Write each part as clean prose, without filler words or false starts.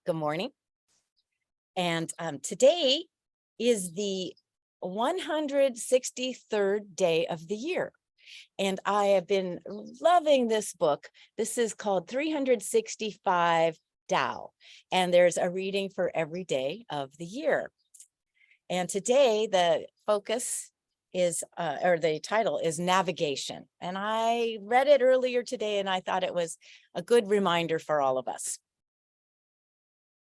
Good morning. And today is the 163rd day of the year. And I have been loving this book. This is called 365 Tao. And there's a reading for every day of the year. And today the focus is, or the title is Navigation. And I read it earlier today and I thought it was a good reminder for all of us.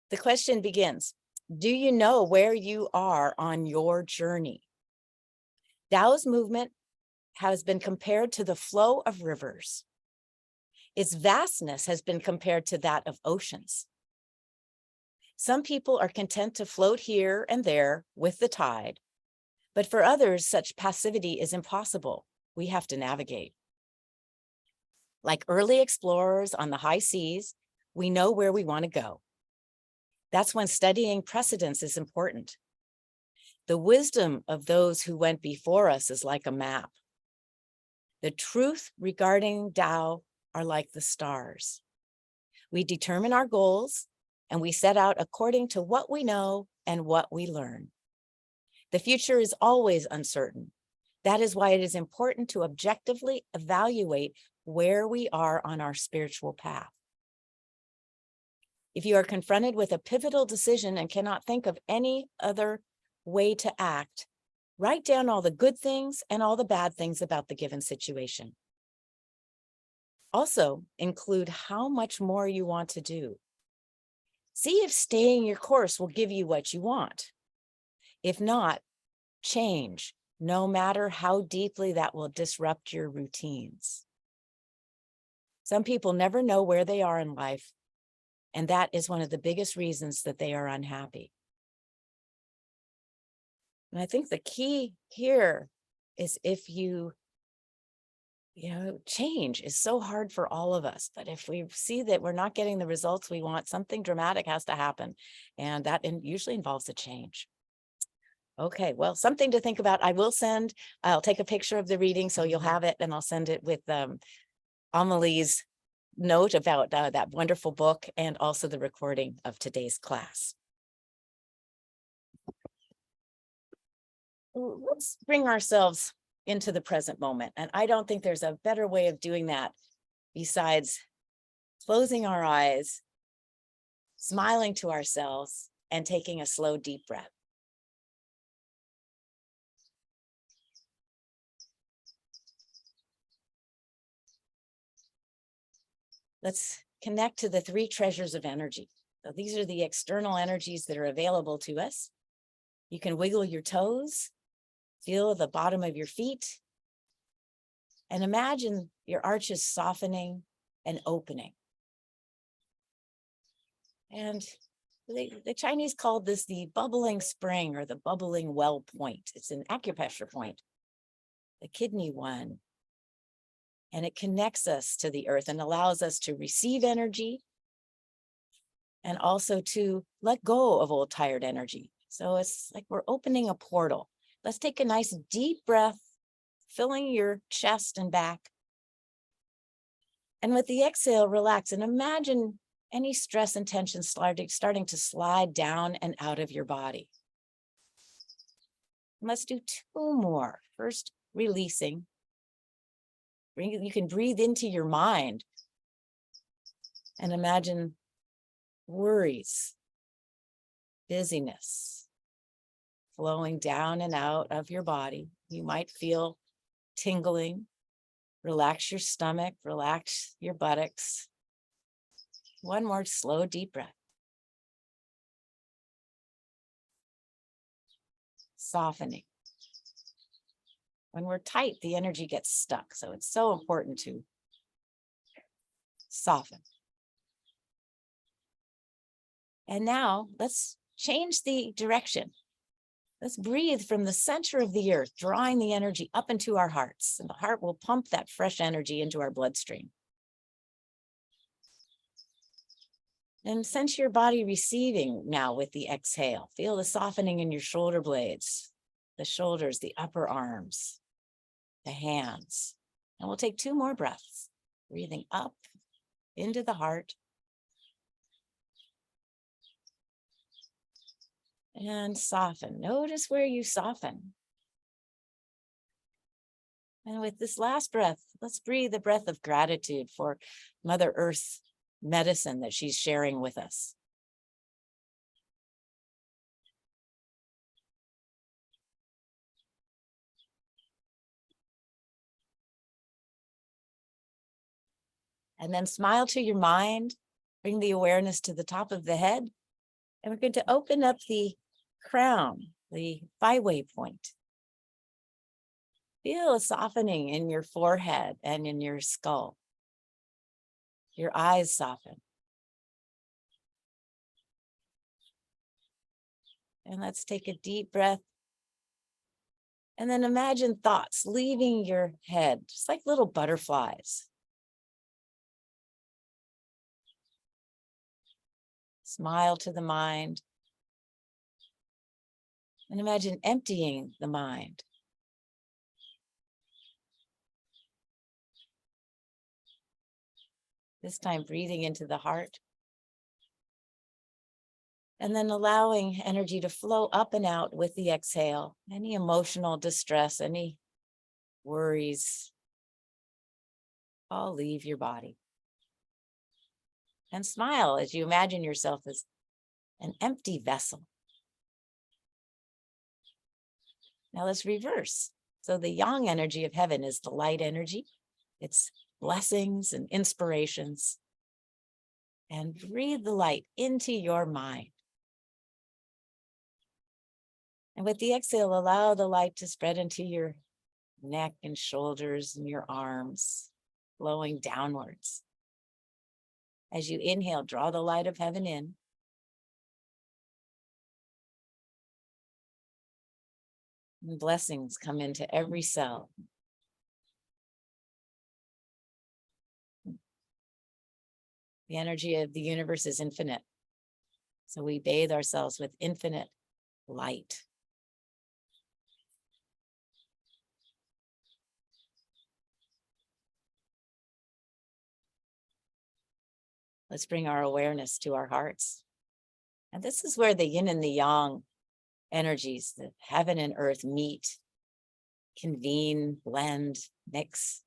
The question begins, do you know where you are on your journey? Tao's movement has been compared to the flow of rivers. Its vastness has been compared to that of oceans. Some people are content to float here and there with the tide, but for others, such passivity is impossible. We have to navigate. Like early explorers on the high seas, we know where we want to go. That's when studying precedents is important. The wisdom of those who went before us is like a map. The truth regarding Tao are like the stars. We determine our goals and we set out according to what we know and what we learn. The future is always uncertain. That is why it is important to objectively evaluate where we are on our spiritual path. If you are confronted with a pivotal decision and cannot think of any other way to act, write down all the good things and all the bad things about the given situation. Also, include how much more you want to do. See if staying your course will give you what you want. If not, change, no matter how deeply that will disrupt your routines. Some people never know where they are in life, and that is one of the biggest reasons that they are unhappy. And I think the key here is if change is so hard for all of us, but if we see that we're not getting the results we want, something dramatic has to happen. And that usually involves a change. Okay, well, something to think about. I'll take a picture of the reading so you'll have it, and I'll send it with Amelie's note about that wonderful book and also the recording of today's class. Let's bring ourselves into the present moment. And I don't think there's a better way of doing that besides closing our eyes, smiling to ourselves, and taking a slow, deep breath. Let's connect to the three treasures of energy. So these are the external energies that are available to us. You can wiggle your toes, feel the bottom of your feet, and imagine your arches softening and opening. And the Chinese called this the bubbling spring or the bubbling well point. It's an acupressure point, the kidney one. And it connects us to the earth and allows us to receive energy and also to let go of old tired energy. So it's like we're opening a portal. Let's take a nice deep breath, filling your chest and back. And with the exhale, relax and imagine any stress and tension starting to slide down and out of your body. And let's do two more. First, releasing. You can breathe into your mind and imagine worries, busyness flowing down and out of your body. You might feel tingling. Relax your stomach, relax your buttocks. One more slow, deep breath. Softening. When we're tight, the energy gets stuck. So it's so important to soften. And now let's change the direction. Let's breathe from the center of the earth, drawing the energy up into our hearts. And the heart will pump that fresh energy into our bloodstream. And sense your body receiving now with the exhale. Feel the softening in your shoulder blades, the shoulders, the upper arms, the hands. And we'll take two more breaths, breathing up into the heart And soften. Notice where you soften. And with this last breath, let's breathe a breath of gratitude for Mother Earth's medicine that she's sharing with us. And then smile to your mind, bring the awareness to the top of the head. And we're going to open up the crown, the 5-way point. Feel a softening in your forehead and in your skull. Your eyes soften. And let's take a deep breath. And then imagine thoughts leaving your head, just like little butterflies. Smile to the mind. And imagine emptying the mind. This time breathing into the heart. And then allowing energy to flow up and out with the exhale. Any emotional distress, any worries, all leave your body. And smile as you imagine yourself as an empty vessel. Now let's reverse. So the yang energy of heaven is the light energy. It's blessings and inspirations. And breathe the light into your mind. And with the exhale, allow the light to spread into your neck and shoulders and your arms, flowing downwards. As you inhale, draw the light of heaven in. And blessings come into every cell. The energy of the universe is infinite. So we bathe ourselves with infinite light. Let's bring our awareness to our hearts. And this is where the yin and the yang energies, the heaven and earth meet, convene, blend, mix.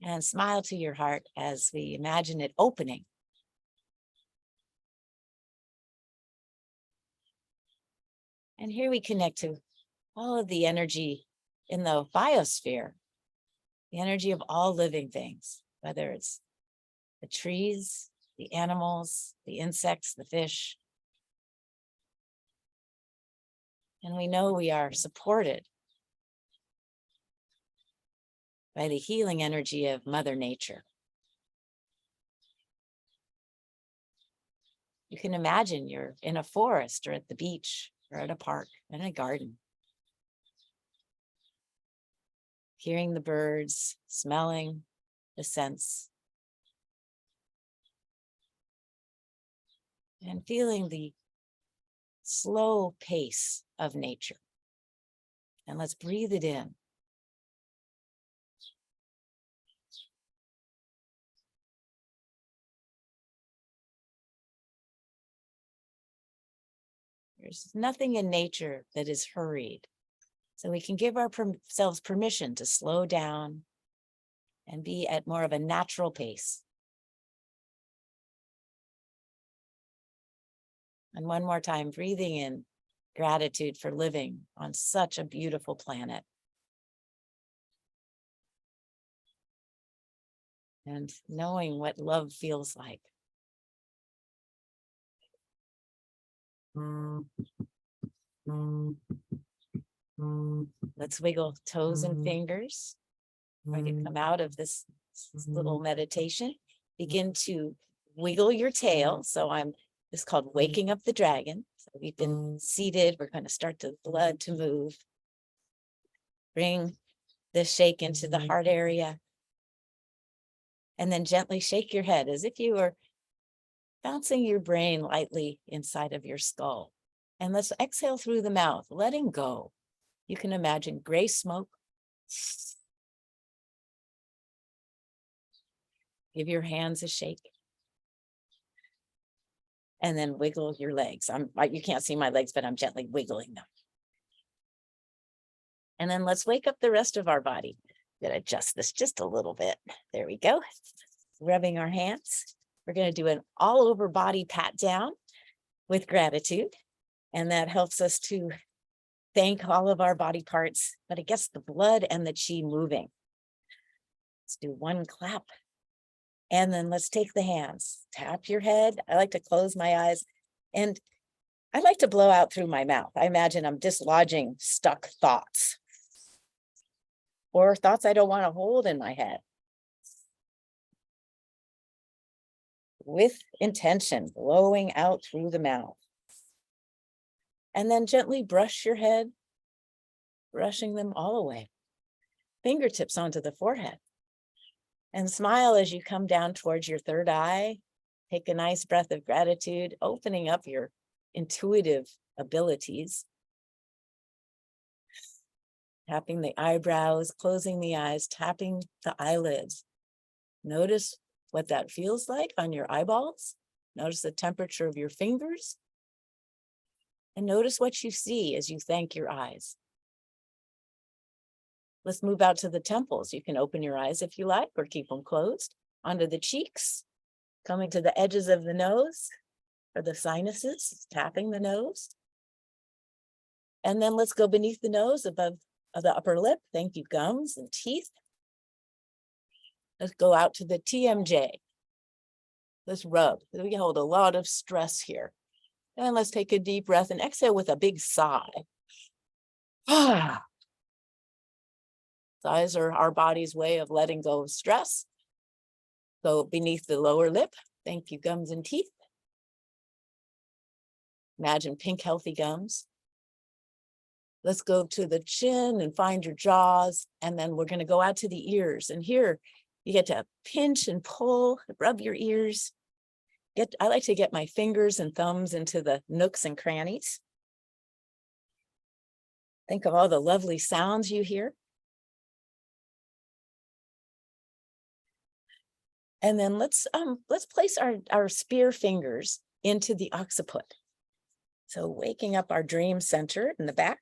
And smile to your heart as we imagine it opening. And here we connect to all of the energy in the biosphere, the energy of all living things, whether it's the trees, the animals, the insects, the fish. And we know we are supported by the healing energy of Mother Nature. You can imagine you're in a forest or at the beach or at a park, in a garden. Hearing the birds, smelling the scents, and feeling the slow pace of nature. And let's breathe it in. There's nothing in nature that is hurried. So we can give ourselves permission to slow down and be at more of a natural pace. And one more time, breathing in gratitude for living on such a beautiful planet. And knowing what love feels like. Let's wiggle toes and fingers. When you come out of this little meditation, begin to wiggle your tail. So it's called waking up the dragon. So we've been seated. We're going to start the blood to move. Bring the shake into the heart area. And then gently shake your head as if you were bouncing your brain lightly inside of your skull. And let's exhale through the mouth, letting go. You can imagine gray smoke. Give your hands a shake. And then wiggle your legs. You can't see my legs, but I'm gently wiggling them. And then let's wake up the rest of our body. I'm gonna adjust this just a little bit. There we go. Rubbing our hands. We're gonna do an all over body pat down with gratitude. And that helps us to thank all of our body parts, but it gets the blood and the chi moving. Let's do one clap. And then let's take the hands, tap your head. I like to close my eyes, and I like to blow out through my mouth. I imagine I'm dislodging stuck thoughts or thoughts I don't want to hold in my head. With intention, blowing out through the mouth. And then gently brush your head, brushing them all away. Fingertips onto the forehead. And smile as you come down towards your third eye. Take a nice breath of gratitude, opening up your intuitive abilities. Tapping the eyebrows, closing the eyes, tapping the eyelids. Notice what that feels like on your eyeballs. Notice the temperature of your fingers. And notice what you see as you thank your eyes. Let's move out to the temples. You can open your eyes if you like, or keep them closed. Onto the cheeks, coming to the edges of the nose, or the sinuses, tapping the nose. And then let's go beneath the nose, above the upper lip. Thank you, gums and teeth. Let's go out to the TMJ. Let's rub. We hold a lot of stress here. And let's take a deep breath and exhale with a big sigh. Sighs are our body's way of letting go of stress. Go beneath the lower lip. Thank you, gums and teeth. Imagine pink, healthy gums. Let's go to the chin and find your jaws. And then we're going to go out to the ears. And here you get to pinch and pull, rub your ears. I like to get my fingers and thumbs into the nooks and crannies. Think of all the lovely sounds you hear. And then let's place our spear fingers into the occiput. So waking up our dream center in the back.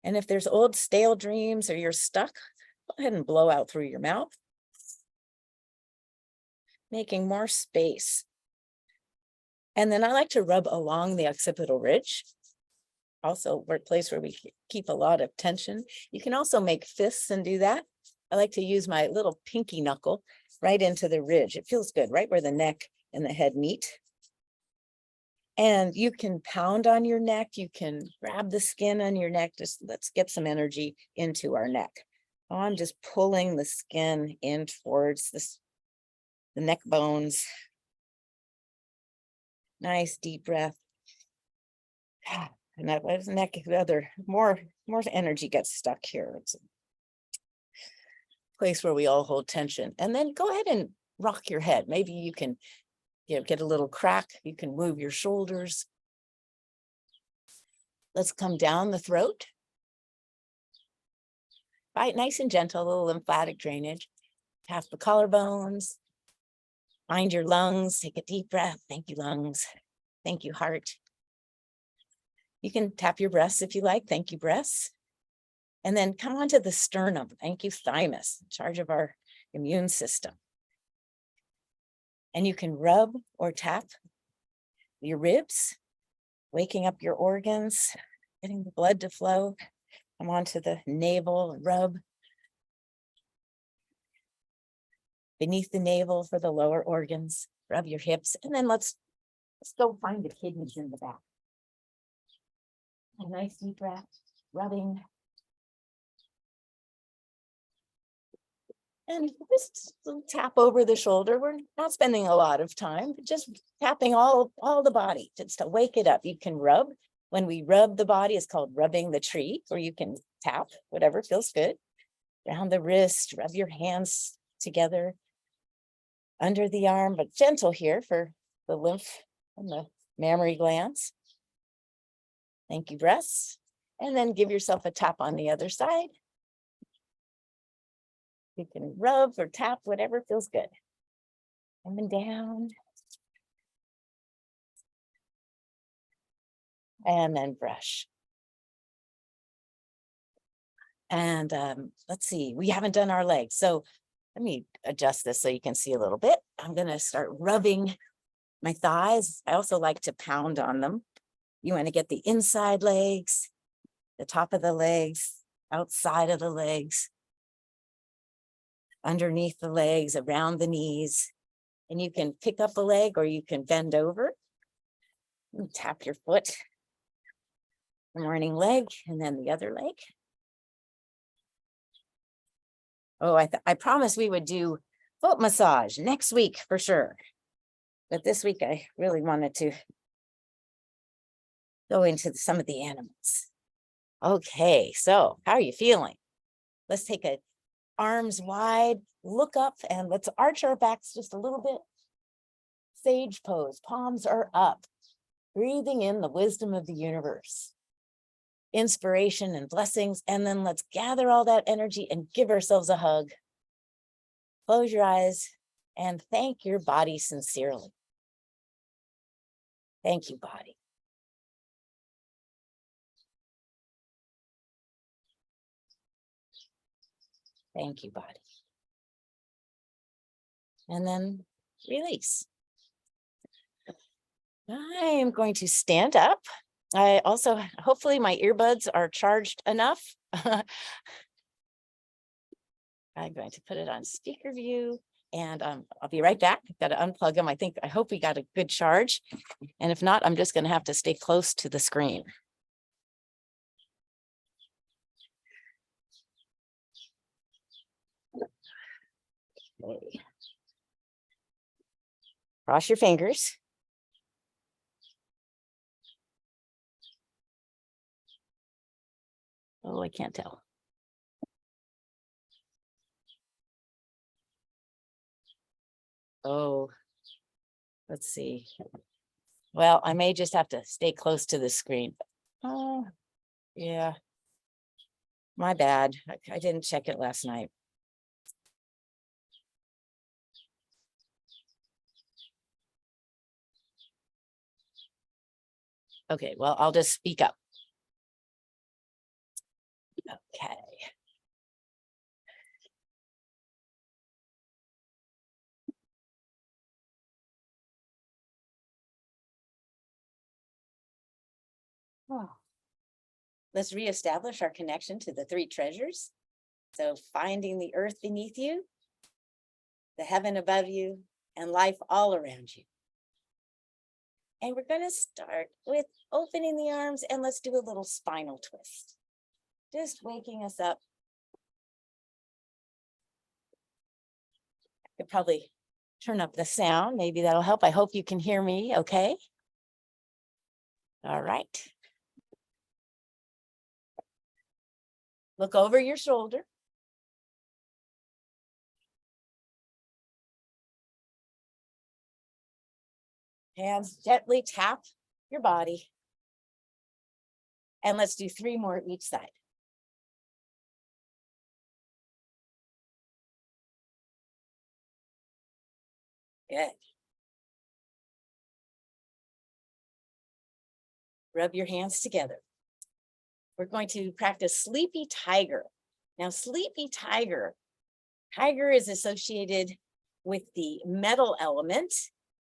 And if there's old stale dreams or you're stuck, go ahead and blow out through your mouth. Making more space. And then I like to rub along the occipital ridge. Also a place where we keep a lot of tension. You can also make fists and do that. I like to use my little pinky knuckle right into the ridge. It feels good, right where the neck and the head meet. And you can pound on your neck. You can grab the skin on your neck. Just let's get some energy into our neck. Oh, I'm just pulling the skin in towards the neck bones. Nice deep breath. And that was neck, more energy gets stuck here. It's a place where we all hold tension. And then go ahead and rock your head. Maybe you can get a little crack. You can move your shoulders. Let's come down the throat. Right, nice and gentle, a little lymphatic drainage. Tap the collarbones. Find your lungs. Take a deep breath. Thank you, lungs. Thank you, heart. You can tap your breasts if you like. Thank you, breasts. And then come onto the sternum. Thank you, thymus, in charge of our immune system. And you can rub or tap your ribs, waking up your organs, getting the blood to flow. Come onto the navel and rub. Beneath the navel for the lower organs, rub your hips. And then let's go find the kidneys in the back. A nice deep breath, rubbing. And just tap over the shoulder. We're not spending a lot of time, but just tapping all the body just to wake it up. You can rub. When we rub the body, it's called rubbing the tree, or you can tap, whatever feels good. Down the wrist, rub your hands together under the arm, but gentle here for the lymph and the mammary glands. Thank you, breasts. And then give yourself a tap on the other side. You can rub or tap, whatever feels good. Up and down. and then brush. And let's see, we haven't done our legs. So let me adjust this so you can see a little bit. I'm going to start rubbing my thighs. I also like to pound on them. You want to get the inside legs, the top of the legs, outside of the legs, underneath the legs, around the knees. And you can pick up a leg or you can bend over and tap your foot. The morning leg and then the other leg. Oh, I promised we would do foot massage next week for sure. But this week I really wanted to go into some of the animals. Okay, so how are you feeling? Let's take a arms wide, look up, and let's arch our backs just a little bit. Sage pose, palms are up, breathing in the wisdom of the universe, inspiration and blessings. And then let's gather all that energy and give ourselves a hug. Close your eyes and thank your body sincerely. Thank you, body. Thank you, body. And then release. I am going to stand up. I also, hopefully my earbuds are charged enough. I'm going to put it on speaker view and I'll be right back. I've got to unplug them. I hope we got a good charge. And if not, I'm just going to have to stay close to the screen. Okay. Cross your fingers. Oh, I can't tell. Oh, let's see. Well, I may just have to stay close to the screen. Oh, yeah. My bad. I didn't check it last night. Okay, well, I'll just speak up. Okay. Oh. Let's reestablish our connection to the three treasures. So finding the earth beneath you, the heaven above you, and life all around you. And we're going to start with opening the arms and let's do a little spinal twist. Just waking us up. I could probably turn up the sound. Maybe that'll help. I hope you can hear me okay. All right. Look over your shoulder. Hands gently tap your body. And let's do 3 more each side. Good. Rub your hands together. We're going to practice Sleepy Tiger. Now, Sleepy Tiger is associated with the metal element,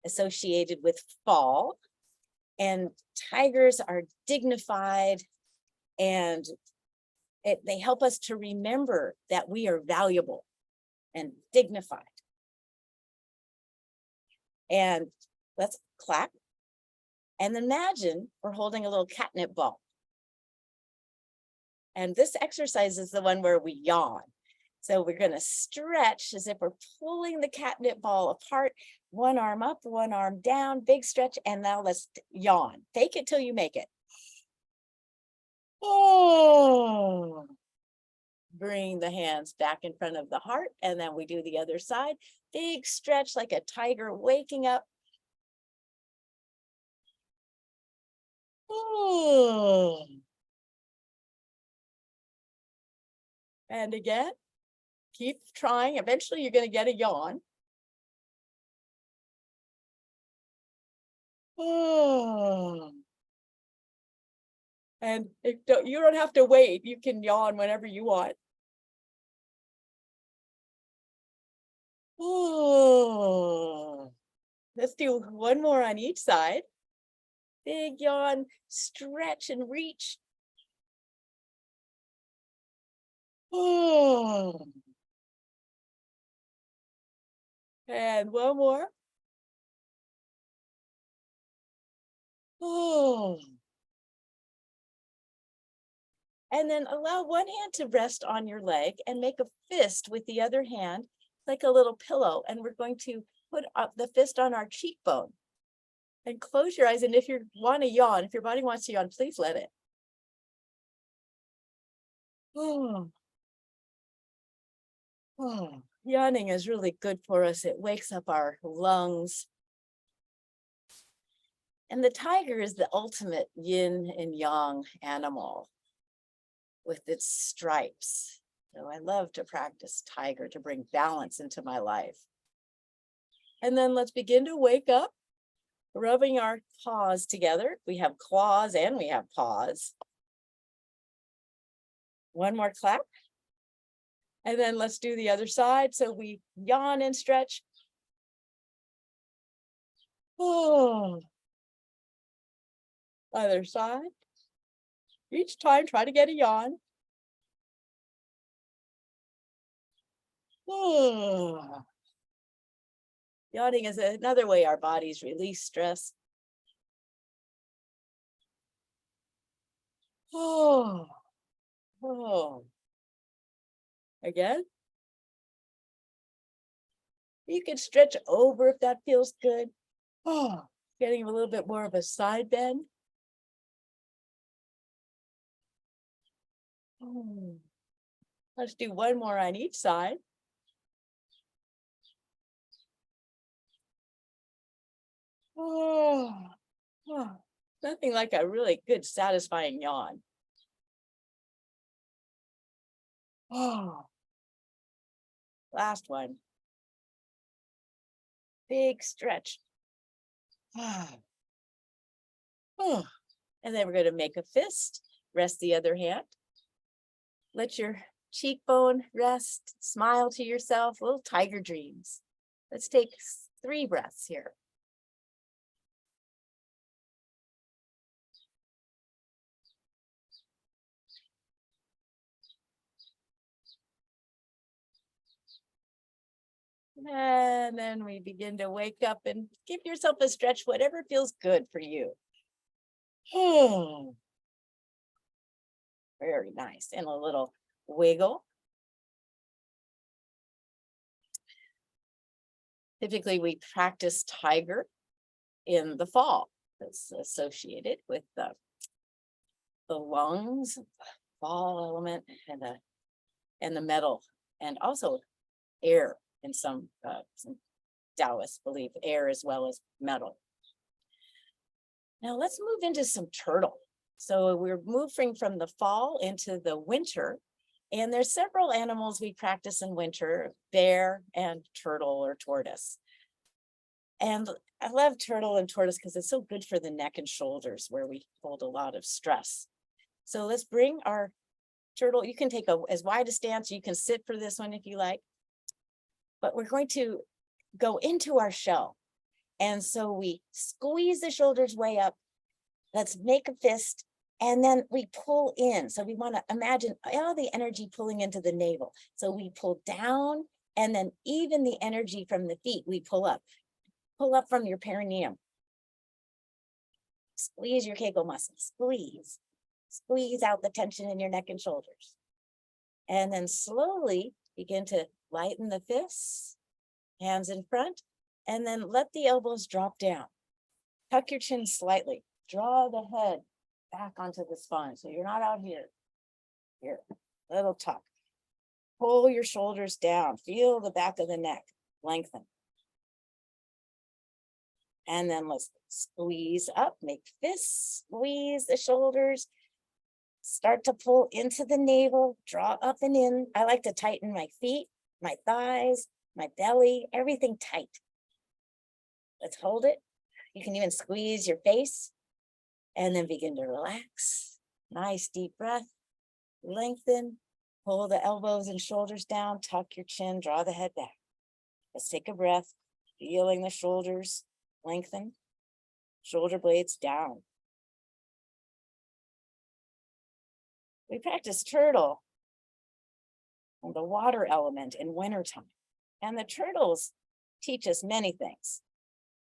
associated with fall. And tigers are dignified and they help us to remember that we are valuable and dignified. And let's clap. And imagine we're holding a little catnip ball. And this exercise is the one where we yawn. So we're going to stretch as if we're pulling the catnip ball apart, one arm up, one arm down, big stretch. And now let's yawn. Fake it till you make it. Oh. Bring the hands back in front of the heart. And then we do the other side. Big stretch like a tiger waking up. Oh. And again, keep trying. Eventually, you're going to get a yawn. Oh. And you don't have to wait. You can yawn whenever you want. Oh, let's do one more on each side. Big yawn, stretch and reach. Oh. And one more. Oh. And then allow one hand to rest on your leg and make a fist with the other hand, like a little pillow. And we're going to put up the fist on our cheekbone. And close your eyes. And if you want to yawn, if your body wants to yawn, please let it. Oh. Oh. Yawning is really good for us. It wakes up our lungs. And the tiger is the ultimate yin and yang animal with its stripes. So I love to practice tiger to bring balance into my life. And then let's begin to wake up, rubbing our paws together. We have claws and we have paws. One more clap. And then let's do the other side. So we yawn and stretch. Oh. Other side. Each time, try to get a yawn. Oh. Yawning is another way our bodies release stress. Oh. Oh. Again. You can stretch over if that feels good. Oh, getting a little bit more of a side bend. Oh. Let's do one more on each side. Oh, oh. Nothing like a really good, satisfying yawn. Oh, last one. Big stretch. Oh. Oh. And then we're going to make a fist. Rest the other hand. Let your cheekbone rest. Smile to yourself. Little tiger dreams. Let's take 3 breaths here. And then we begin to wake up and give yourself a stretch, whatever feels good for you. Oh, very nice. And a little wiggle. Typically, we practice tiger in the fall. That's associated with the lungs, fall element, and the metal, and also air. In some Taoists believe air as well as metal. Now let's move into some turtle. So we're moving from the fall into the winter, and there's several animals we practice in winter: bear and turtle or tortoise. And I love turtle and tortoise because it's so good for the neck and shoulders where we hold a lot of stress. So let's bring our turtle. You can take as wide a stance. You can sit for this one if you like. But we're going to go into our shell. And so we squeeze the shoulders way up. Let's make a fist. And then we pull in. So we want to imagine all the energy pulling into the navel. So we pull down, and then even the energy from the feet, we pull up. Pull up from your perineum. Squeeze your Kegel muscles. Squeeze. Squeeze out the tension in your neck and shoulders. And then slowly begin to lighten the fists, hands in front, and then let the elbows drop down. Tuck your chin slightly. Draw the head back onto the spine. So you're not out here. Here, little tuck. Pull your shoulders down. Feel the back of the neck lengthen. And then let's squeeze up, make fists, squeeze the shoulders. Start to pull into the navel, draw up and in. I like to tighten my feet, my thighs, my belly, everything tight. Let's hold it. You can even squeeze your face and then begin to relax. Nice deep breath. Lengthen. Pull the elbows and shoulders down. Tuck your chin. Draw the head back. Let's take a breath. Feeling the shoulders lengthen. Shoulder blades down. We practice turtle and the water element in wintertime. And the turtles teach us many things.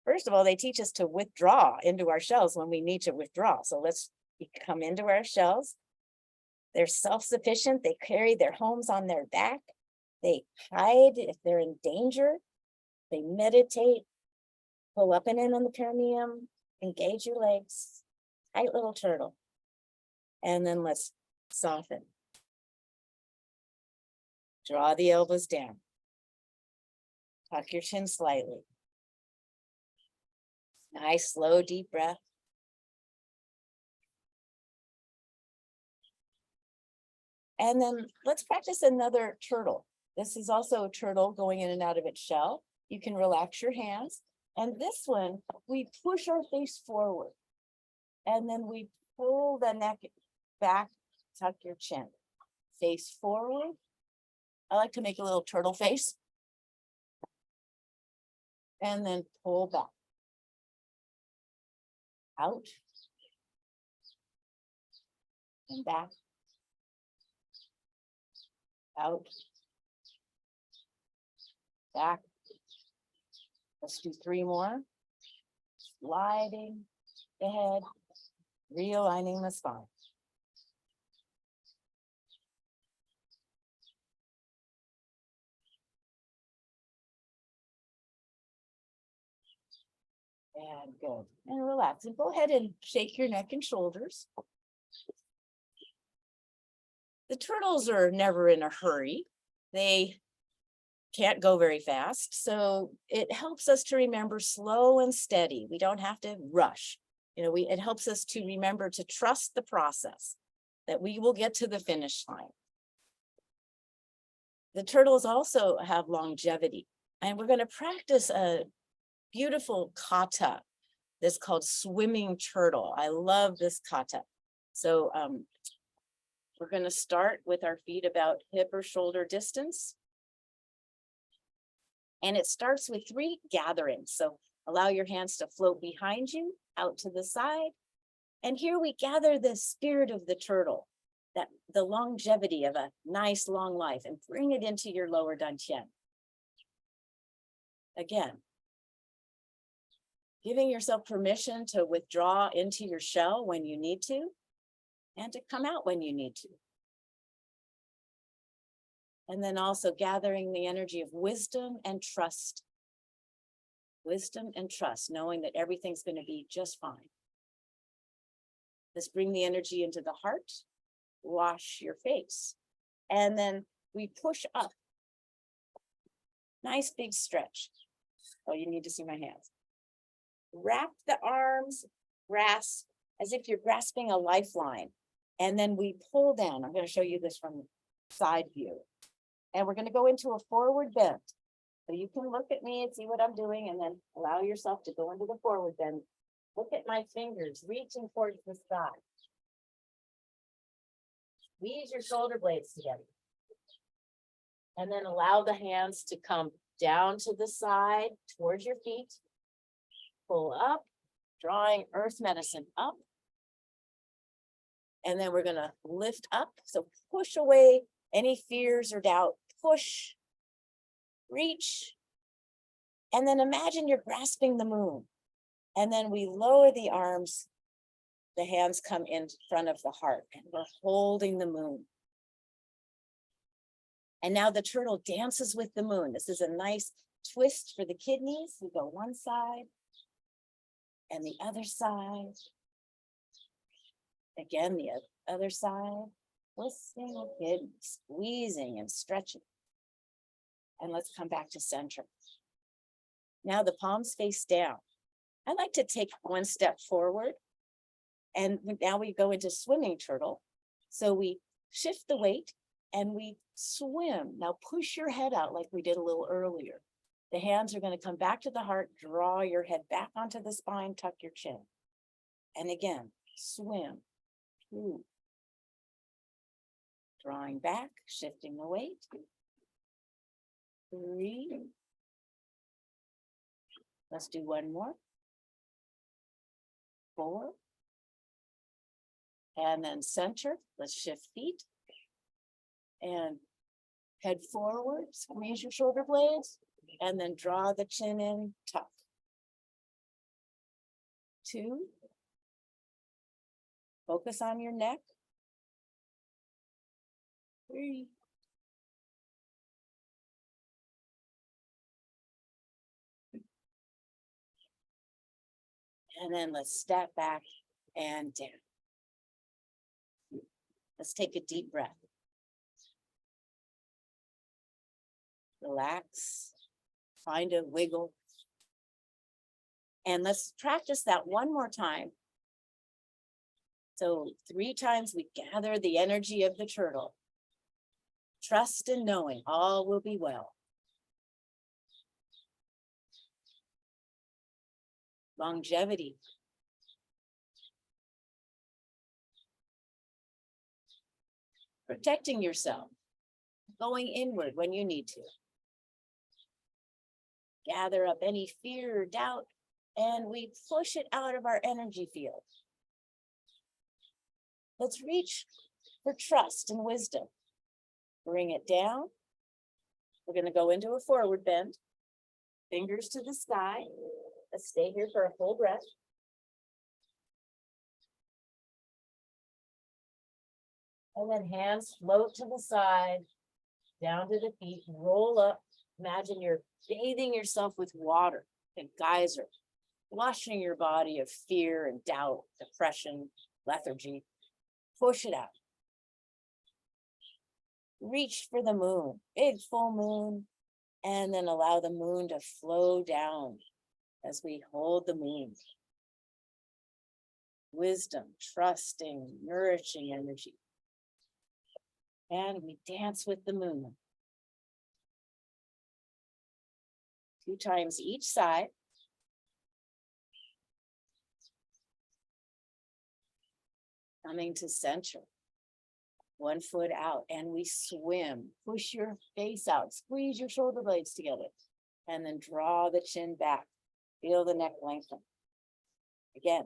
First of all, they teach us to withdraw into our shells when we need to withdraw. So let's come into our shells. They're self-sufficient. They carry their homes on their back. They hide if they're in danger. They meditate. Pull up and in on the perineum. Engage your legs. Tight little turtle. And then let's soften. Draw the elbows down. Tuck your chin slightly. Nice, slow, deep breath. And then let's practice another turtle. This is also a turtle going in and out of its shell. You can relax your hands. And this one, we push our face forward. And then we pull the neck back, tuck your chin. Face forward. I like to make a little turtle face. And then pull back. Out. And back. Out. Back. Let's do 3 more. Sliding the head, realigning the spine. And good. And relax. And go ahead and shake your neck and shoulders. The turtles are never in a hurry. They can't go very fast. So it helps us to remember slow and steady. We don't have to rush. It helps us to remember to trust the process, that we will get to the finish line. The turtles also have longevity. And we're going to practice a beautiful kata that's called swimming turtle. I love this kata. So we're going to start with our feet about hip or shoulder distance. And it starts with 3 gatherings. So allow your hands to float behind you, out to the side. And here we gather the spirit of the turtle, that the longevity of a nice long life, and bring it into your lower dantian. Again, giving yourself permission to withdraw into your shell when you need to, and to come out when you need to. And then also gathering the energy of wisdom and trust. Wisdom and trust, knowing that everything's going to be just fine. Let's bring the energy into the heart. Wash your face. And then we push up. Nice big stretch. Oh, you need to see my hands. Wrap the arms, grasp as if you're grasping a lifeline. And then we pull down. I'm going to show you this from side view. And we're going to go into a forward bend. So you can look at me and see what I'm doing, and then allow yourself to go into the forward bend. Look at my fingers reaching towards the sky. Squeeze your shoulder blades together. And then allow the hands to come down to the side towards your feet. Pull up, drawing earth medicine up. And then we're going to lift up. So push away any fears or doubt. Push, reach, and then imagine you're grasping the moon. And then we lower the arms. The hands come in front of the heart, and we're holding the moon. And now the turtle dances with the moon. This is a nice twist for the kidneys. We go one side and the other side. Again, the other side. Twisting the kidneys, squeezing and stretching. And let's come back to center. Now the palms face down. I like to take one step forward. And now we go into swimming turtle. So we shift the weight and we swim. Now push your head out like we did a little earlier. The hands are going to come back to the heart. Draw your head back onto the spine. Tuck your chin. And again, swim. 2, Drawing back, shifting the weight. 3. Let's do one more. 4. And then center. Let's shift feet. And head forward, squeeze your shoulder blades, and then draw the chin in, tuck. 2. Focus on your neck. 3. And then let's step back and down. Let's take a deep breath. Relax, find a wiggle. And let's practice that one more time. So 3 times we gather the energy of the turtle. Trust in knowing all will be well. Longevity. Protecting yourself. Going inward when you need to. Gather up any fear or doubt, and we push it out of our energy field. Let's reach for trust and wisdom. Bring it down. We're going to go into a forward bend. Fingers to the sky. Let's stay here for a full breath. And then hands float to the side, down to the feet, roll up. Imagine you're bathing yourself with water, a geyser, flushing your body of fear and doubt, depression, lethargy. Push it out. Reach for the moon, big full moon, and then allow the moon to flow down as we hold the moon. Wisdom, trusting, nourishing energy. And we dance with the moon. 2 times each side. Coming to center. 1 foot out, and we swim. Push your face out, squeeze your shoulder blades together, and then draw the chin back. Feel the neck lengthen. Again.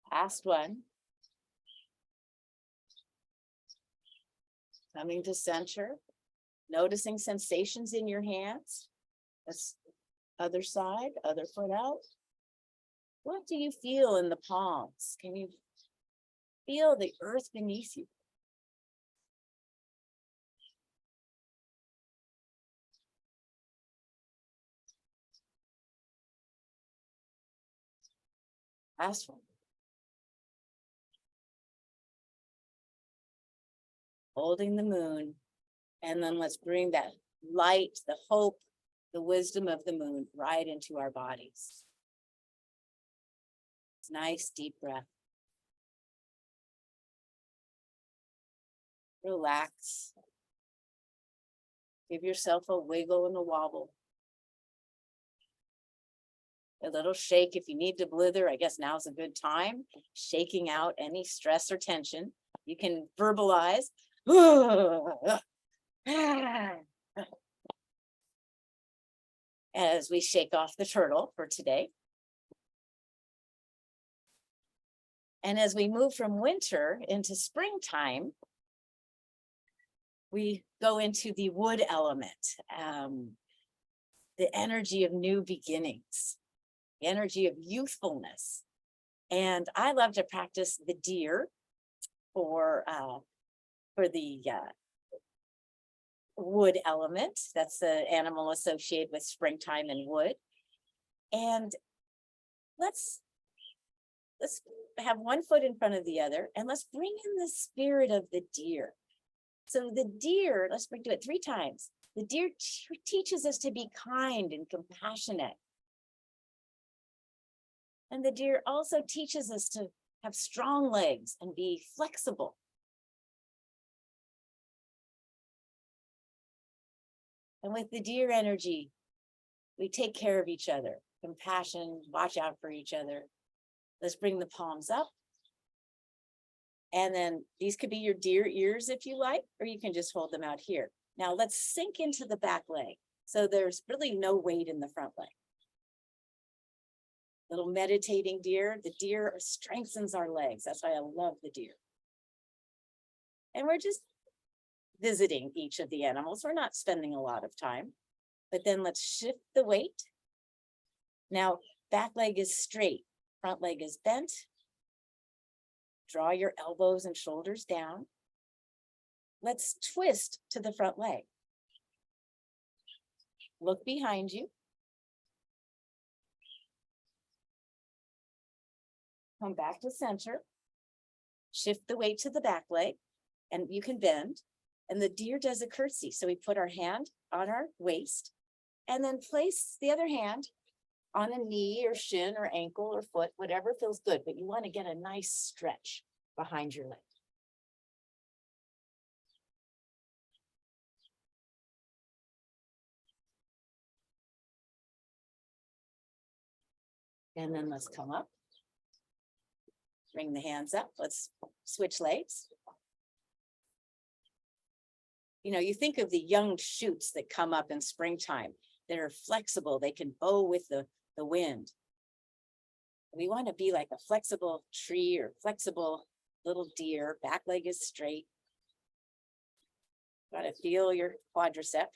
Last one. Coming to center. Noticing sensations in your hands. That's other side, other foot out. What do you feel in the palms? Can you feel the earth beneath you? Last one. Holding the moon. And then let's bring that light, the hope, the wisdom of the moon right into our bodies. Nice deep breath. Relax. Give yourself a wiggle and a wobble. A little shake if you need to blither. I guess now's a good time. Shaking out any stress or tension. You can verbalize. As we shake off the turtle for today. And as we move from winter into springtime, we go into the wood element, the energy of new beginnings, the energy of youthfulness. And I love to practice the deer for the wood element. That's the animal associated with springtime and wood. And let's have 1 foot in front of the other, and let's bring in the spirit of the deer. So the deer, let's do it 3 times. The deer teaches us to be kind and compassionate. And the deer also teaches us to have strong legs and be flexible. And with the deer energy, we take care of each other, compassion, watch out for each other. Let's bring the palms up. And then these could be your deer ears if you like, or you can just hold them out here. Now let's sink into the back leg. So there's really no weight in the front leg. Little meditating deer. The deer strengthens our legs. That's why I love the deer. And we're just visiting each of the animals. We're not spending a lot of time, but then let's shift the weight. Now, back leg is straight, front leg is bent. Draw your elbows and shoulders down. Let's twist to the front leg. Look behind you. Come back to center. Shift the weight to the back leg, and you can bend. And the deer does a curtsy. So we put our hand on our waist and then place the other hand on a knee or shin or ankle or foot, whatever feels good, but you want to get a nice stretch behind your leg. And then let's come up. Bring the hands up. Let's switch legs. You know, you think of the young shoots that come up in springtime that are flexible. They can bow with the wind. We want to be like a flexible tree or flexible little deer. Back leg is straight. Got to feel your quadricep.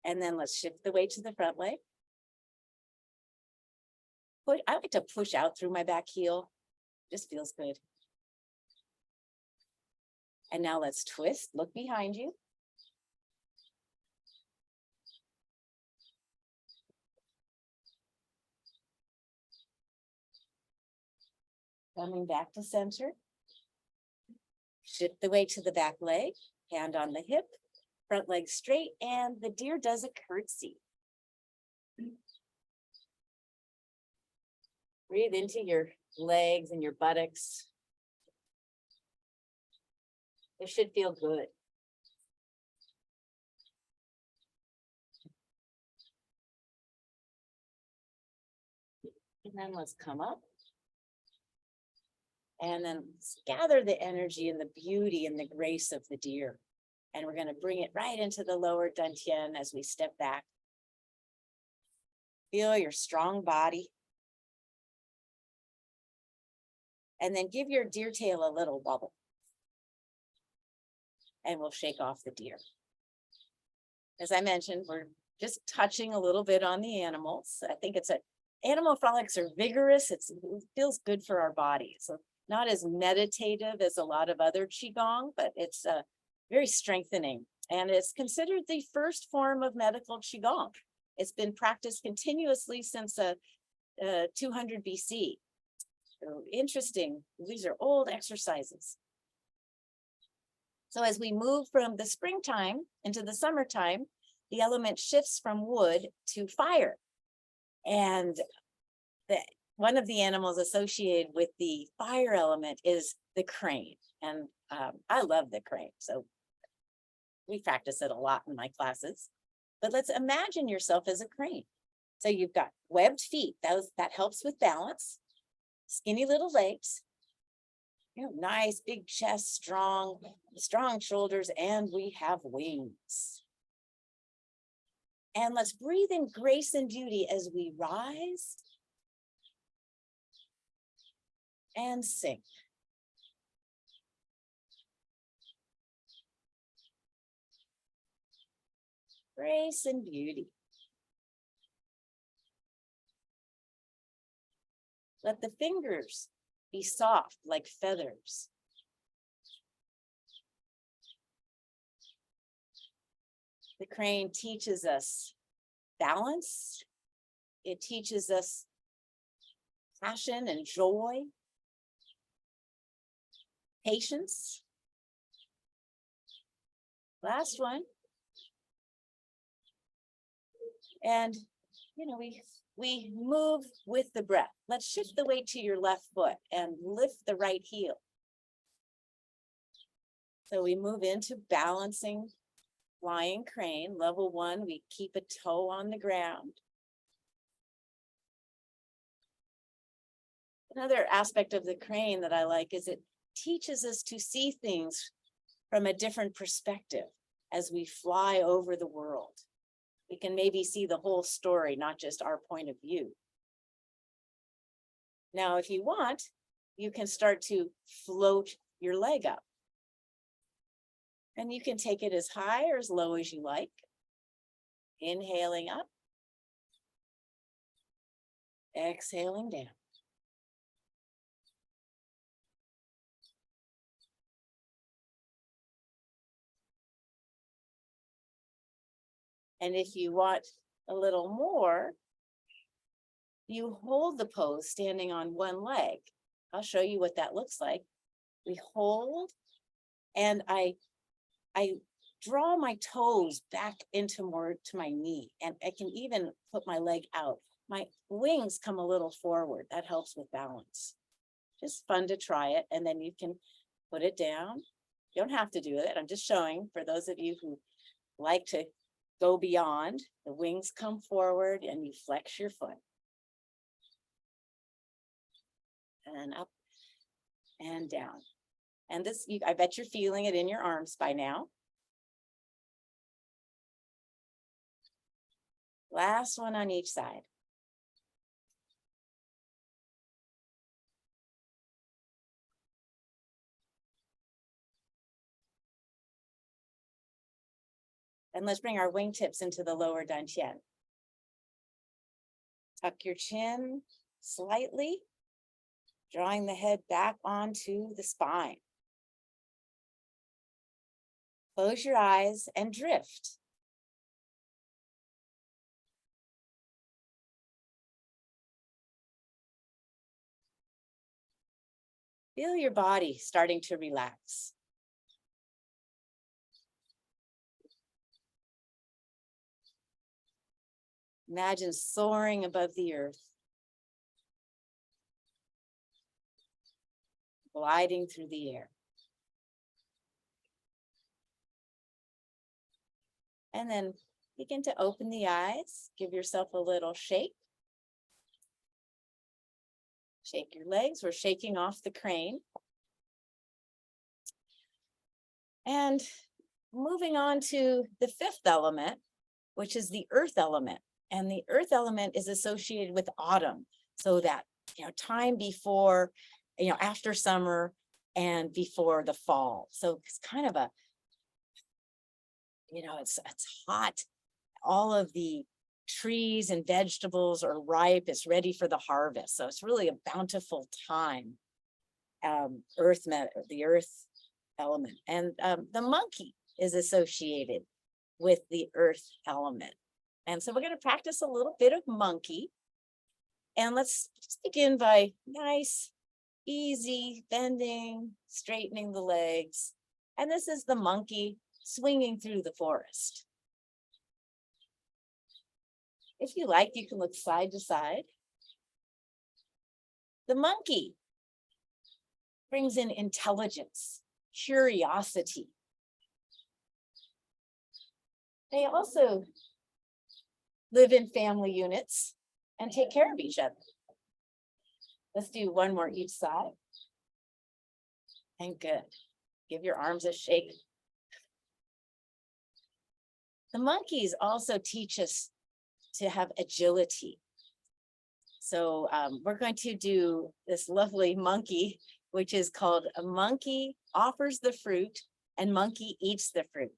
And then let's shift the weight to the front leg. I like to push out through my back heel. Just feels good. And now let's twist. Look behind you. Coming back to center. Shift the weight to the back leg, hand on the hip, front leg straight, and the deer does a curtsy. Breathe into your legs and your buttocks. It should feel good. And then let's come up. And then gather the energy and the beauty and the grace of the deer. And we're going to bring it right into the lower dantian as we step back. Feel your strong body. And then give your deer tail a little wobble. And we'll shake off the deer. As I mentioned, we're just touching a little bit on the animals. I think animal frolics are vigorous. It feels good for our bodies. So not as meditative as a lot of other Qigong, but it's very strengthening. And it's considered the first form of medical Qigong. It's been practiced continuously since 200 BC. So interesting. These are old exercises. So as we move from the springtime into the summertime, the element shifts from wood to fire. And one of the animals associated with the fire element is the crane. And I love the crane. So we practice it a lot in my classes. But let's imagine yourself as a crane. So you've got webbed feet. That helps with balance. Skinny little legs. You know, nice big chest, strong shoulders, and we have wings. And let's breathe in grace and beauty as we rise and sink. Grace and beauty. Let the fingers be soft like feathers. The crane teaches us balance. It teaches us passion and joy, patience. Last one. And, you know, we move with the breath. Let's shift the weight to your left foot and lift the right heel. So we move into balancing flying crane. Level 1, we keep a toe on the ground. Another aspect of the crane that I like is it teaches us to see things from a different perspective as we fly over the world. We can maybe see the whole story, not just our point of view. Now, if you want, you can start to float your leg up. And you can take it as high or as low as you like. Inhaling up. Exhaling down. And if you want a little more, you hold the pose standing on one leg. I'll show you what that looks like. We hold, and I draw my toes back into more to my knee, and I can even put my leg out. My wings come a little forward. That helps with balance. Just fun to try it, and then you can put it down. You don't have to do it. I'm just showing for those of you who like to go beyond. The wings come forward, and you flex your foot. And up and down. And this, I bet you're feeling it in your arms by now. Last one on each side. And let's bring our wingtips into the lower dantian. Tuck your chin slightly, drawing the head back onto the spine. Close your eyes and drift. Feel your body starting to relax. Imagine soaring above the earth, gliding through the air. And then begin to open the eyes, give yourself a little shake. Shake your legs, we're shaking off the crane. And moving on to the 5th element, which is the earth element. And the earth element is associated with autumn. So that, time before, after summer and before the fall. So it's kind of a, it's hot. All of the trees and vegetables are ripe. It's ready for the harvest. So it's really a bountiful time. The earth element. And the monkey is associated with the earth element. And so we're going to practice a little bit of monkey. And let's just begin by nice, easy bending, straightening the legs. And this is the monkey swinging through the forest. If you like, you can look side to side. The monkey brings in intelligence, curiosity. They also live in family units and take care of each other. Let's do one more each side. And good. Give your arms a shake. The monkeys also teach us to have agility. So we're going to do this lovely monkey, which is called a monkey offers the fruit and monkey eats the fruit.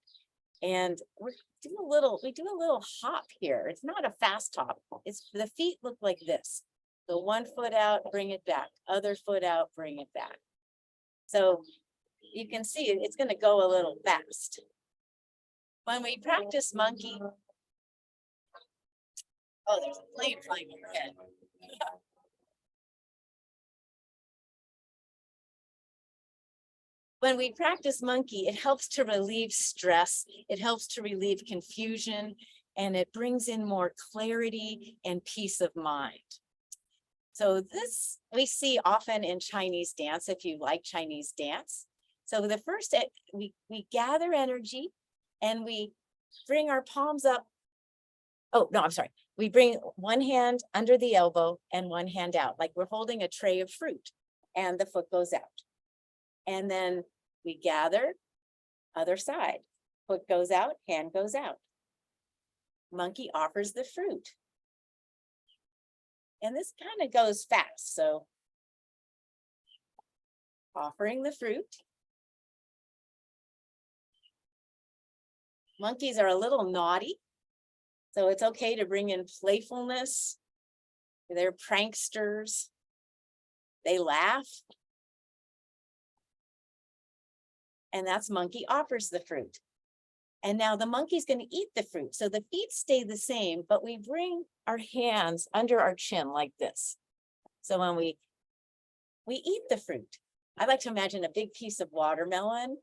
And we do a little hop here. It's not a fast hop. It's the feet look like this. So one foot out, bring it back. Other foot out, bring it back. So you can see it's going to go a little fast. When we practice monkey, oh, there's a plane flying overhead. When we practice monkey, it helps to relieve stress, it helps to relieve confusion, and it brings in more clarity and peace of mind. So this we see often in Chinese dance, if you like Chinese dance. So the first, we gather energy and we bring our palms up. Oh, no, I'm sorry. We bring one hand under the elbow and one hand out, like we're holding a tray of fruit, and the foot goes out. And then we gather, other side, foot goes out, hand goes out. Monkey offers the fruit. And this kind of goes fast, so offering the fruit. Monkeys are a little naughty, so it's okay to bring in playfulness. They're pranksters. They laugh. And that's monkey offers the fruit. And now the monkey's going to eat the fruit. So the feet stay the same, but we bring our hands under our chin like this. So when we eat the fruit, I like to imagine a big piece of watermelon.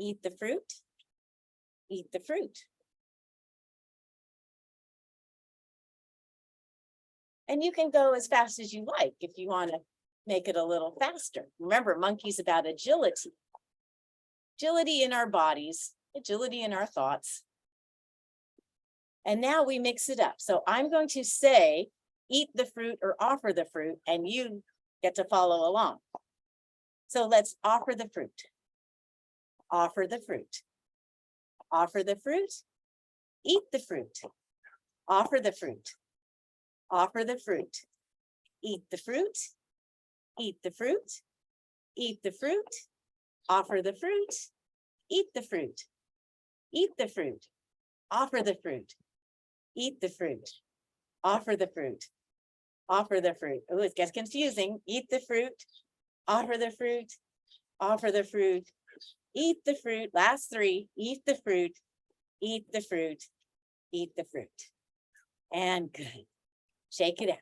Eat the fruit. Eat the fruit. And you can go as fast as you like if you want to make it a little faster. Remember, monkey's about agility. Agility in our bodies, agility in our thoughts. And now we mix it up. So I'm going to say, eat the fruit or offer the fruit, and you get to follow along. So let's offer the fruit. Offer the fruit. Offer the fruit. Eat the fruit. Offer the fruit. Offer the fruit. Eat the fruit. Eat the fruit. Eat the fruit. Offer the fruit. Eat the fruit. Eat the fruit. Offer the fruit. Eat the fruit. Offer the fruit. Offer the fruit. Oh, it gets confusing. Eat the fruit. Offer the fruit. Offer the fruit. Eat the fruit. Last three. Eat the fruit. Eat the fruit. Eat the fruit. And good. Shake it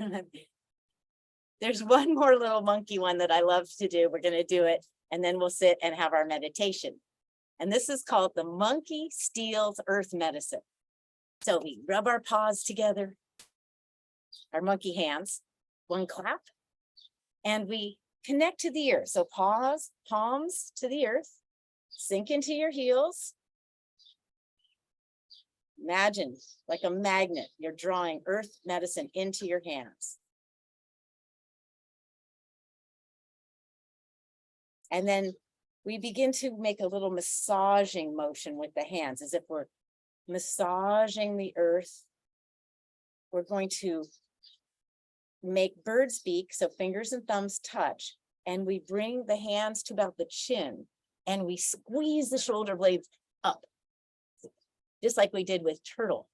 out. There's one more little monkey one that I love to do. We're going to do it, and then we'll sit and have our meditation. And this is called the monkey steals earth medicine. So we rub our paws together, our monkey hands, one clap, and we connect to the earth. So palms to the earth, sink into your heels. Imagine like a magnet, you're drawing earth medicine into your hands. And then we begin to make a little massaging motion with the hands as if we're massaging the earth. We're going to make bird's beak, so fingers and thumbs touch, and we bring the hands to about the chin, and we squeeze the shoulder blades up, just like we did with turtle.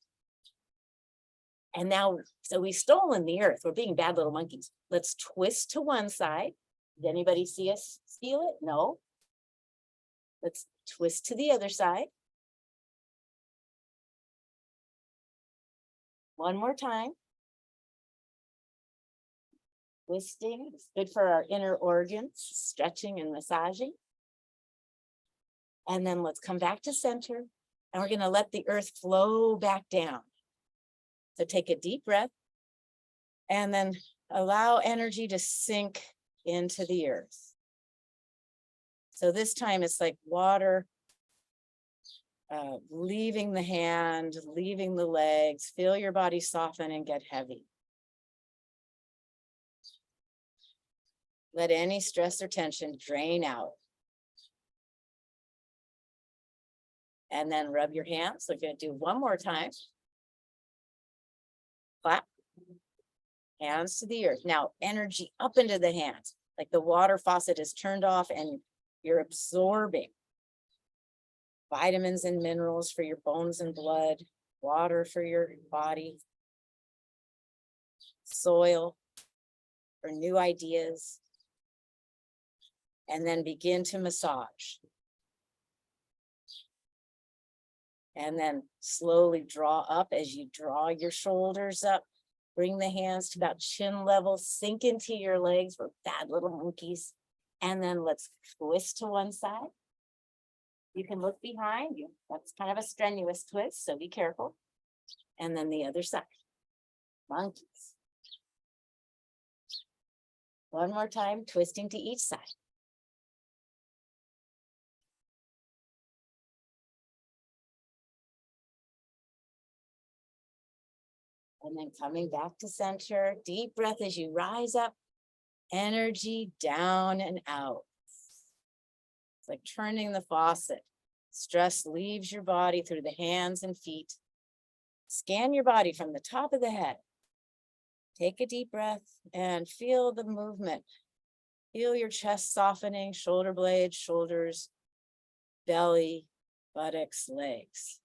And now, so we've stolen the earth. We're being bad little monkeys. Let's twist to one side. Did anybody see us steal it? No. Let's twist to the other side. One more time. Twisting, it's good for our inner organs, stretching and massaging. And then let's come back to center, and we're going to let the earth flow back down. So take a deep breath and then allow energy to sink into the earth. So this time it's like water leaving the hand, leaving the legs. Feel your body soften and get heavy. Let any stress or tension drain out. And then rub your hands. We're going to do one more time. Clap. Hands to the earth. Now, energy up into the hands. Like the water faucet is turned off and you're absorbing vitamins and minerals for your bones and blood, water for your body, soil for new ideas. And then begin to massage. And then slowly draw up as you draw your shoulders up. Bring the hands to about chin level, sink into your legs. We're bad little monkeys. And then let's twist to one side. You can look behind you. That's kind of a strenuous twist, so be careful. And then the other side. Monkeys. One more time, twisting to each side. And then coming back to center, deep breath as you rise up, energy down and out. It's like turning the faucet. Stress leaves your body through the hands and feet. Scan your body from the top of the head. Take a deep breath and feel the movement. Feel your chest softening, shoulder blades, shoulders, belly, buttocks, legs.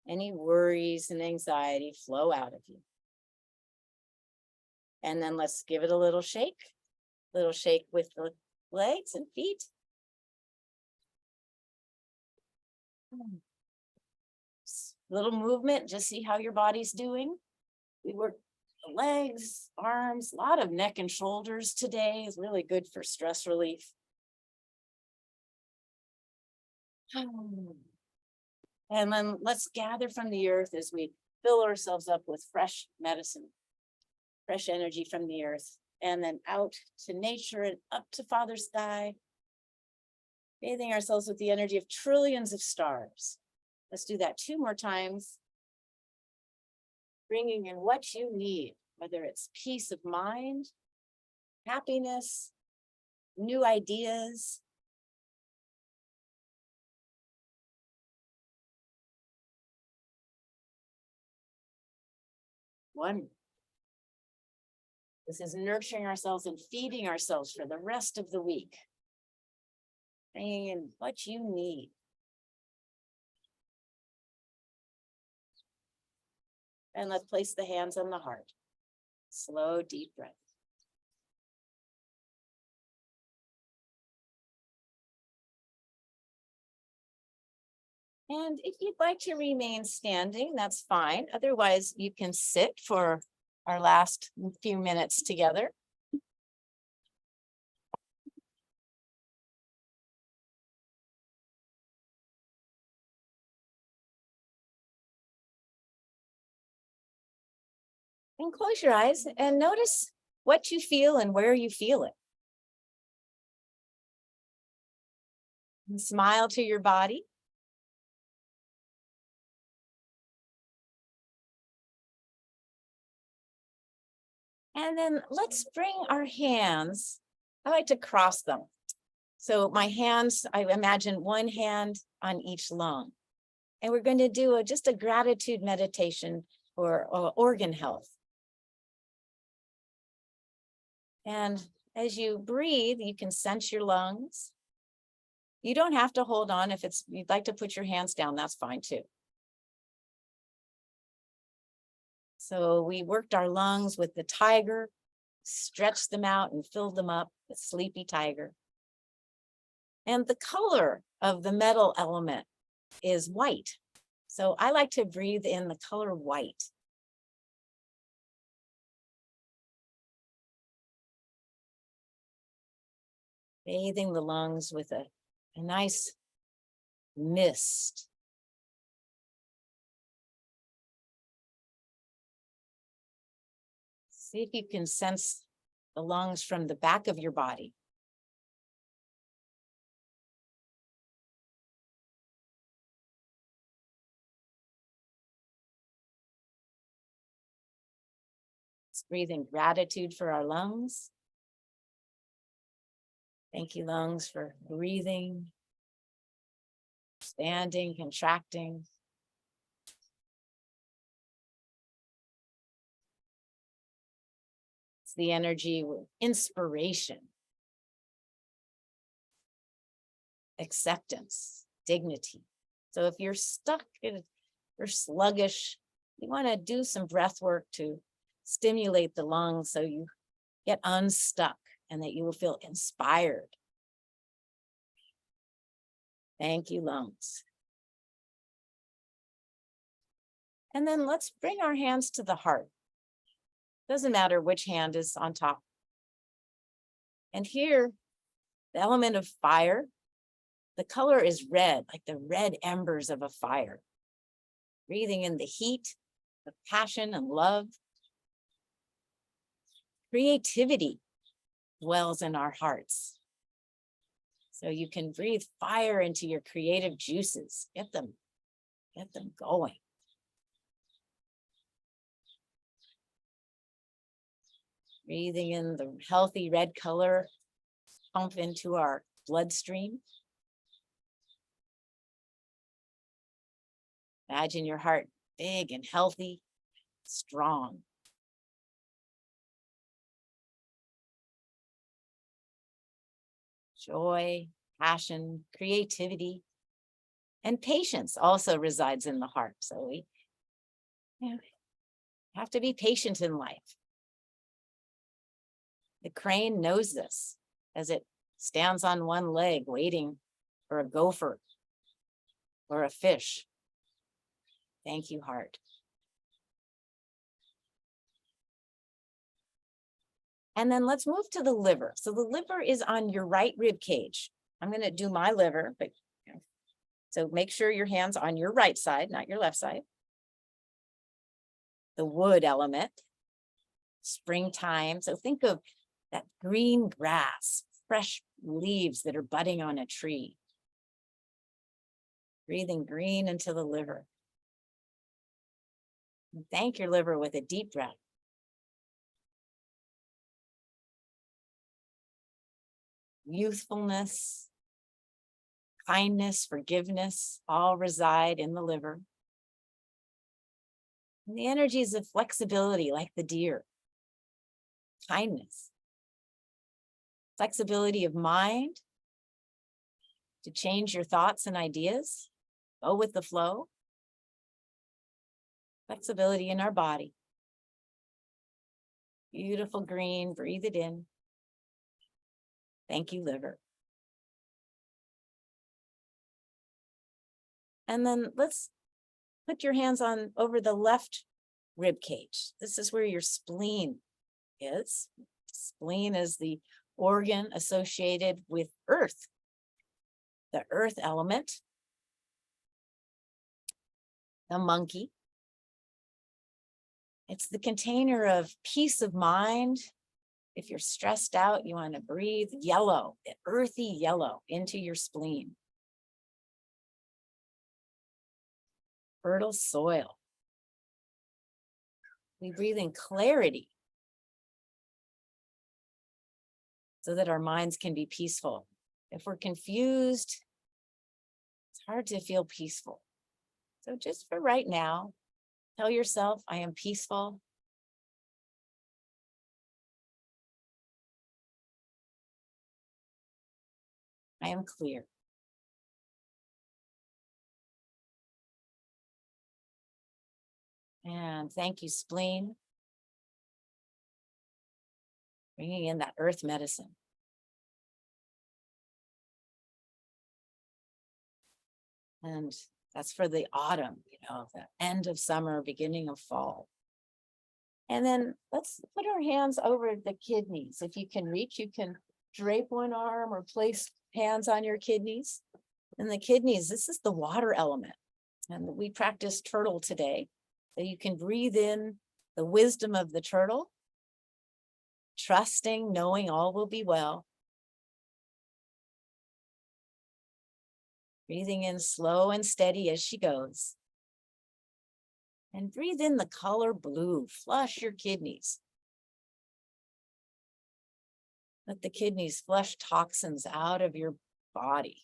Any worries and anxiety flow out of you. And then let's give it a little shake with the legs and feet. Little movement, just see how your body's doing. We work the legs, arms, a lot of neck and shoulders today is really good for stress relief. And then let's gather from the earth as we fill ourselves up with fresh medicine, fresh energy from the earth, and then out to nature and up to Father Sky, bathing ourselves with the energy of trillions of stars. Let's do that 2 more times. Bringing in what you need, whether it's peace of mind, happiness, new ideas. One. This is nurturing ourselves and feeding ourselves for the rest of the week. Bringing in what you need. And let's place the hands on the heart. Slow, deep breath. And if you'd like to remain standing, that's fine. Otherwise, you can sit for our last few minutes together. And close your eyes and notice what you feel and where you feel it. And smile to your body. And then let's bring our hands. I like to cross them. So my hands, I imagine one hand on each lung. And we're going to do just a gratitude meditation for organ health. And as you breathe, you can sense your lungs. You don't have to hold on. If you'd like to put your hands down, that's fine too. So we worked our lungs with the tiger, stretched them out and filled them up with sleepy tiger. And the color of the metal element is white. So I like to breathe in the color white. Bathing the lungs with a nice mist. See if you can sense the lungs from the back of your body. Let's breathe in gratitude for our lungs. Thank you, lungs, for breathing, expanding, contracting. It's the energy with inspiration, acceptance, dignity. So if you're stuck, you're sluggish, you want to do some breath work to stimulate the lungs so you get unstuck and that you will feel inspired. Thank you, lungs. And then let's bring our hands to the heart. Doesn't matter which hand is on top. And here, the element of fire, the color is red, like the red embers of a fire. Breathing in the heat of passion and love. Creativity dwells in our hearts. So you can breathe fire into your creative juices. Get them going. Breathing in the healthy red color, pump into our bloodstream. Imagine your heart big and healthy, strong. Joy, passion, creativity, and patience also resides in the heart. So we have to be patient in life. The crane knows this as it stands on one leg waiting for a gopher or a fish. Thank you, heart. And then let's move to the liver. So the liver is on your right rib cage. I'm going to do my liver, but so make sure your hand's on your right side, not your left side. The wood element, springtime. So think of that green grass, fresh leaves that are budding on a tree. Breathing green into the liver. And thank your liver with a deep breath. Youthfulness, kindness, forgiveness, all reside in the liver. And the energies of flexibility, like the deer. Kindness. Flexibility of mind to change your thoughts and ideas. Go with the flow. Flexibility in our body. Beautiful green, breathe it in. Thank you, liver. And then let's put your hands on over the left rib cage. This is where your spleen is. Spleen is the organ associated with earth, the earth element, the monkey. It's the container of peace of mind. If you're stressed out, you want to breathe yellow, earthy yellow into your spleen. Fertile soil. We breathe in clarity so that our minds can be peaceful. If we're confused, it's hard to feel peaceful. So just for right now, tell yourself, I am peaceful. I am clear. And thank you, spleen. Bringing in that earth medicine. And that's for the autumn, the end of summer, beginning of fall. And then let's put our hands over the kidneys. If you can reach, you can drape one arm or place hands on your kidneys. And the kidneys, this is the water element. And we practice turtle today. So you can breathe in the wisdom of the turtle, trusting, knowing all will be well. Breathing in slow and steady as she goes. And breathe in the color blue. Flush your kidneys. Let the kidneys flush toxins out of your body.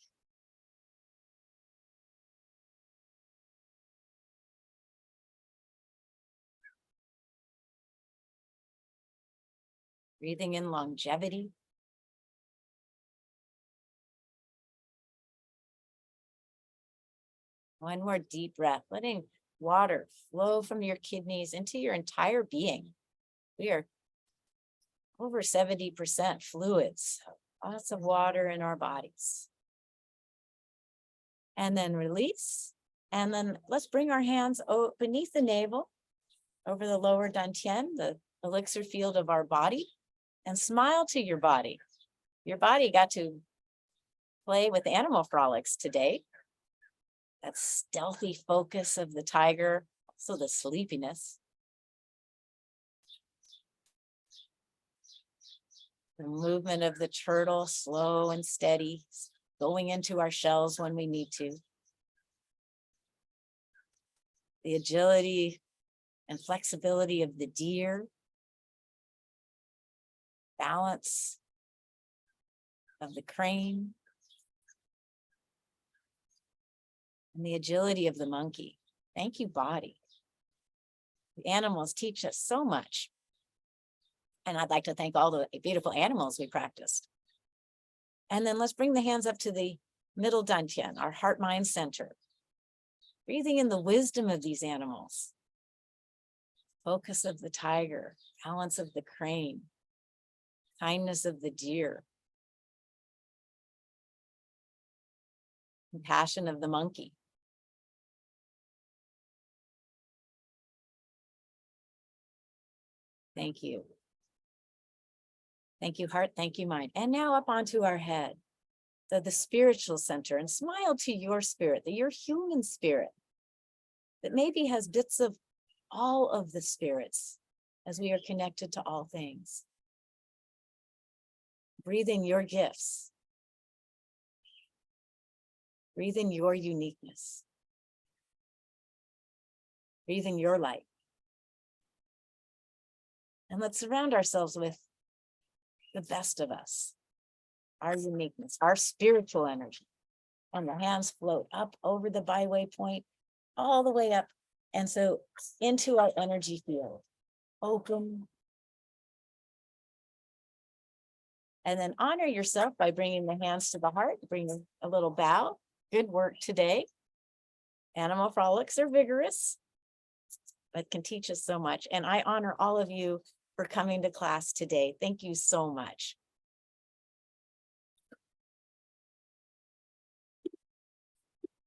Breathing in longevity. One more deep breath, letting water flow from your kidneys into your entire being. We are over 70% fluids, lots of water in our bodies. And then release. And then let's bring our hands beneath the navel, over the lower dantian, the elixir field of our body, and smile to your body. Your body got to play with animal frolics today. That stealthy focus of the tiger, also the sleepiness. The movement of the turtle, slow and steady, going into our shells when we need to. The agility and flexibility of the deer. Balance of the crane. And the agility of the monkey. Thank you, body. The animals teach us so much. And I'd like to thank all the beautiful animals we practiced. And then let's bring the hands up to the middle dantian, our heart-mind center. Breathing in the wisdom of these animals. Focus of the tiger, balance of the crane, kindness of the deer, compassion of the monkey. Thank you. Thank you, heart. Thank you, mind. And now up onto our head, the spiritual center, and smile to your spirit, your human spirit that maybe has bits of all of the spirits as we are connected to all things. Breathe in your gifts. Breathe in your uniqueness. Breathe in your light. And let's surround ourselves with the best of us, our uniqueness, our spiritual energy. And the hands float up over the byway point, all the way up. And so into our energy field, open. And then honor yourself by bringing the hands to the heart, bring a little bow. Good work today. Animal frolics are vigorous, but can teach us so much. And I honor all of you for coming to class today. Thank you so much.